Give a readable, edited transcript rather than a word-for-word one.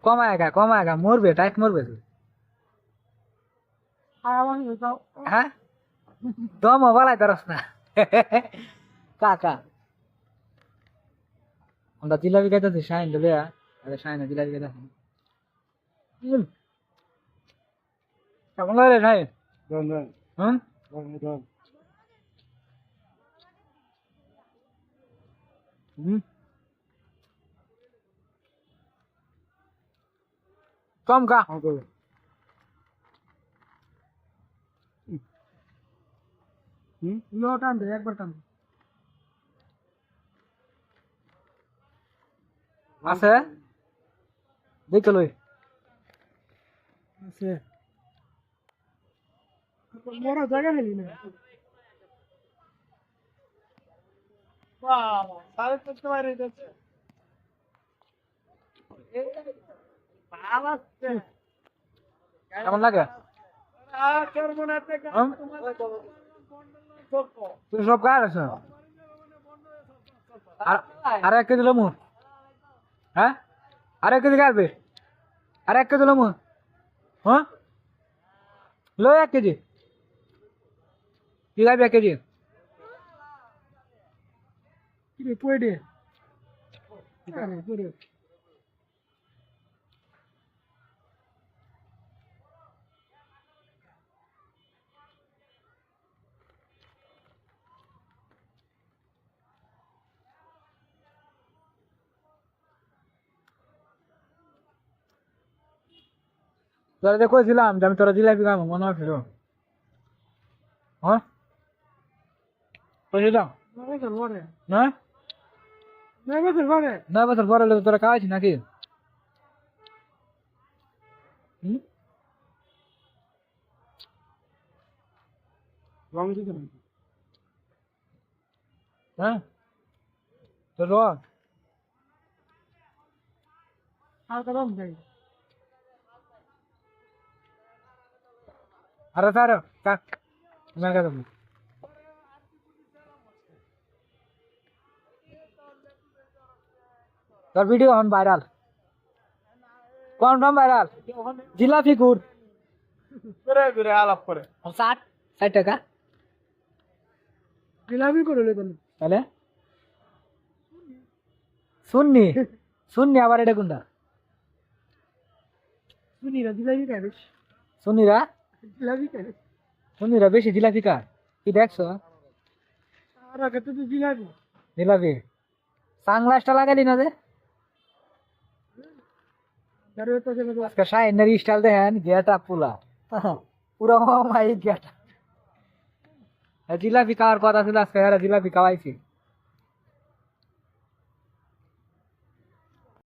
কমায়গা মরবে টাইট মরবে তুই হ্যাঁ দম বলাই তারস না কাকা আমরা জিলাপি খাইতেছি শাইন দেবে আরে শাইন জিলাপি খাইতেছি কেমন লাগে শাইন হুম হুম কম খা টান দে একবার টান আছে দেখে লই আছে বড় জায়গা নেই না বাহ সাড়ে করতে পারে যাচ্ছে কেমন লাগে তুই সব কার আছে আর এক কেজি লমু হ্যাঁ আর এক কেজি কাটবে আর এক কেজি লমু হ্যাঁ লো এক কেজি কি খাবি এক কেজি পড়ে তোরা যে কইছিলাম যে আমি তোরা জিলাপি খাবো মনে আছে হ্যাঁ কইছিলাম না 9 বছর পরে তোরা খাওয়াইছি নাকি হ্যাঁ তো র আর কদম যাই আরে স্যার কাক मैं क्या करूं তোর ভিডিও অন ভাইরাল কোন ভাইরাল জিলাপি কুর করে আলাপ করে 60 টাকা জিলাপি করে লে তাহলে শুননি আবার এটা কোনটা শুনিরা জিলাপি খাবে শুনিরা জিলাপি খাবে শুনিরা বেশি জিলাপি খা কি দেখছো আর আগে তো জিলাপি সানগ্লাসটা লাগালি না যে আজকে শাইনের স্টাইল দেখেন গেট আপ পুরা মাই গেট জিলাপি খাওয়ার কথা ছিল আজকে জিলাপি খাওয়াইছি